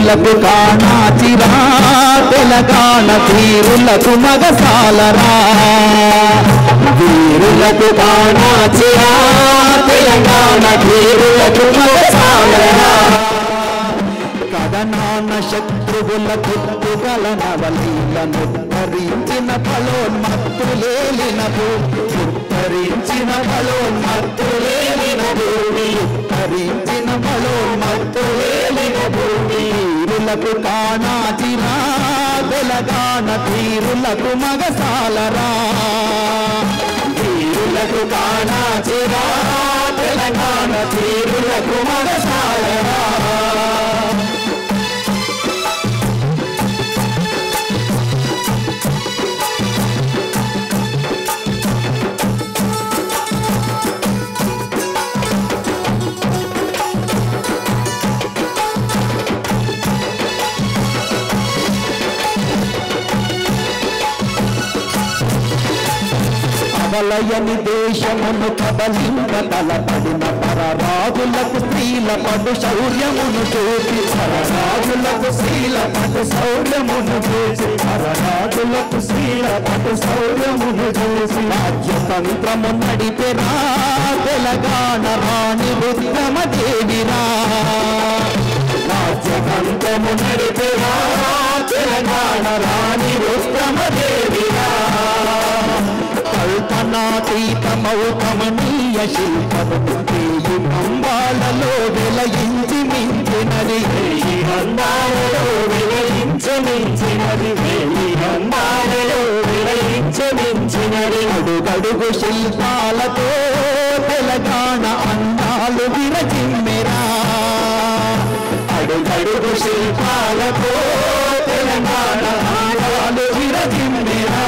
వీరులకు కాణాచిరా తెలంగాణ తీరులకు మగసాలరా వీరులకు కాణాచిరా తెలంగాణ తీరులకు మగసాలరా కథనాన శత్రువుల పుట్టుగల నవలీలను ధరించిన ఫలోన్మత్తులేలిన భూమి ధరించిన ఫలోన్మత్తులేలిన భూమి ధరించిన ఫలోన్మత్తులేలిన భూమి వీరులకు కాణాచిరా తెలంగాణ తీరులకు మగసాలరా వీరులకు కాణాచిరా తెలంగాణ తీరులకు మగసాలరా వలయని దేశమును కబలింక తలపడిన పరరాజులకు స్త్రీల పడు శౌర్యమును చూపి పరరాజులకు స్త్రీల పడు శౌర్యమును చూసి పరరాజులకు స్త్రీల పడు శౌర్యమును చూసి రాజ్యతంత్రము నడిపెరా తెలంగాణ రాణి రుద్రమదేవిరా రాజ్యతంత్రము నడిపెరా తెలంగాణ రాణి రుద్రమదేవిరా కల్పనాతీతమౌకమనీయ శిల్పము వేయి అంబాలలో వెలయించి మించినది వేయి అంబాలలో వెలయించి మించినది వేయి అంబాలలో వెలయించి మించినది అడుగడుగు శిల్పాలతో తెలంగాణ అందాలు విరజిమ్మెరా అడుగడుగు శిల్పాలతో తెలంగాణ అందాలు విరజిమ్మెరా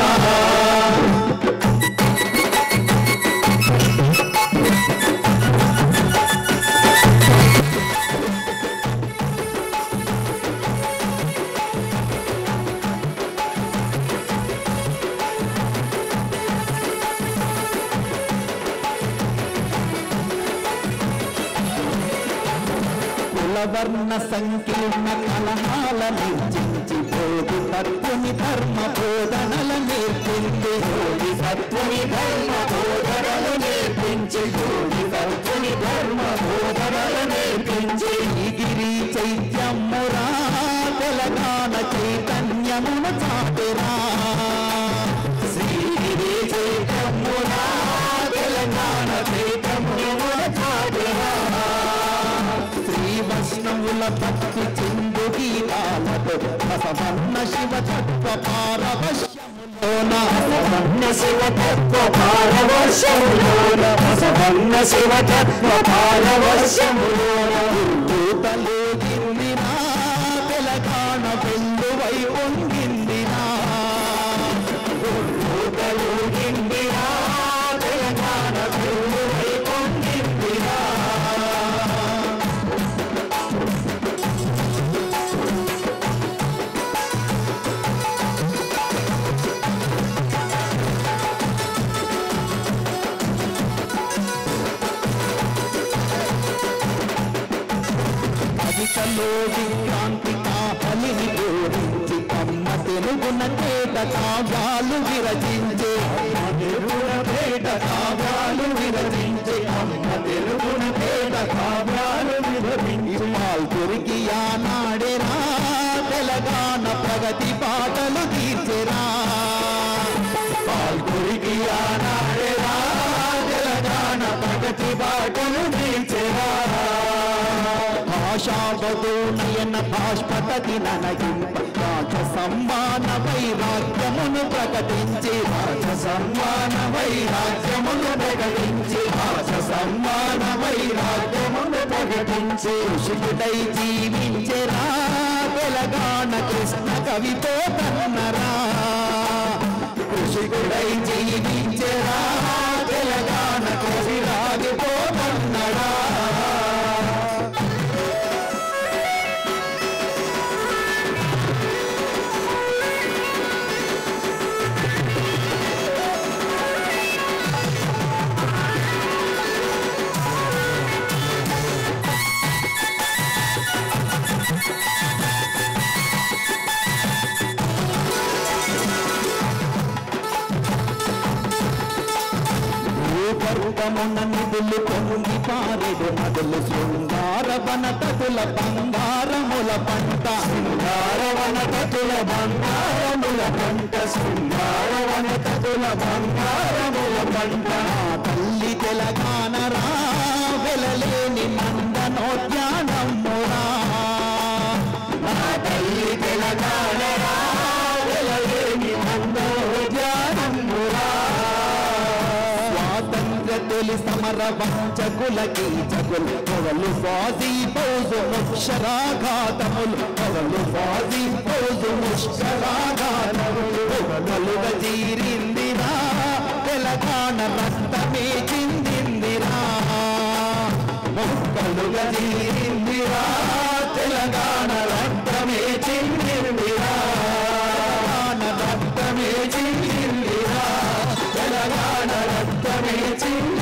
వర్ణ సంకీర్ణ కలహాల నిర్జించి బోధి తత్వుని ధర్మ బోధనల నేర్పింది బోధి తత్వుని ధర్మ బోధనలు నేర్పించి బోధి తత్వుని ధర్మ బోధనలు నేర్పించి గిరి చైత్యమురా తెలంగాణ చైతన్యమును చాటెరా శ్రీగిరి చైత్యమురా తెలంగాణ చైతన్యమును చాటెరా వైష్ణవుల భక్తి చిందు గీతాలతో బసవన్న శివ తత్వ పారవశ్యములోన బసవన్న శివ తత్వ పారవశ్యములోన బసవన్న శివ తత్వ పారవశ్యములోన భూతలే గిరినా తెలంగాణ వెల్లువై ఉంగిందినా భూతలు గిందినా తెలంగాణ వెల్లువై ఉంగిందినా విక్రాంతి కాపలిని బోధించి అమ్మ తెలుగున పేట కావ్యాలు విరచించే తెలుగున పేట కావ్యాలు విరచించే అమ్మ తెలుగున పేట కావ్యాలు విరచించి పాల్గొరికి ఆనాడేరా తెలంగాణ ప్రగతి పాటలు తీర్చెరా పాల్గొరికి ఆనాడేరా తెలంగాణ ప్రగతి పాటలు తీర్చెరా భాషావధో నయన భాష్పతతి ననగింప రాజ సమ్మాన వైరాగ్యమును ప్రకటించి రాజ సమ్మాన వైరాగ్యమును ప్రకటించి రాజ సమ్మాన వైరాగ్యమును ప్రకటించి ఋషికుడై జీవించెరా తెలంగాణ కృష్ణ కవితో కన్నరా ఋషికుడై జీవించెరా తెలంగాణ కవిరాజుతో కన్నరా గర్భమున నిధులు పొంగి పారెడు నదులు శృంగారవన తతుల బంగారముల పంట శృంగారవన తతుల బంగారముల పంట శృంగారవన తతుల బంగారముల పంట తల్లి తెలంగాణ రా వెలలేని నందనోద్యానమురా నా తల్లి తెలంగాణ రా వెలలేని నందనోద్యానమురా తొలి సమర వంచకుల కీచకులు పొగలు ఫాజీ ఫౌజు ముక్షరాఘాతములు పొగలు ఫాజీ ఫౌజు ముక్షరాఘాతములు పొగలుగా జీరిందిరా తెలంగాణ రక్తమే చిందిందిరా మొక్కలుగా జీరిందిరా తెలంగాణ రక్తమే చిందిందిరా రక్తమే చిందిందిరా తెలంగాణ రక్తమే చింది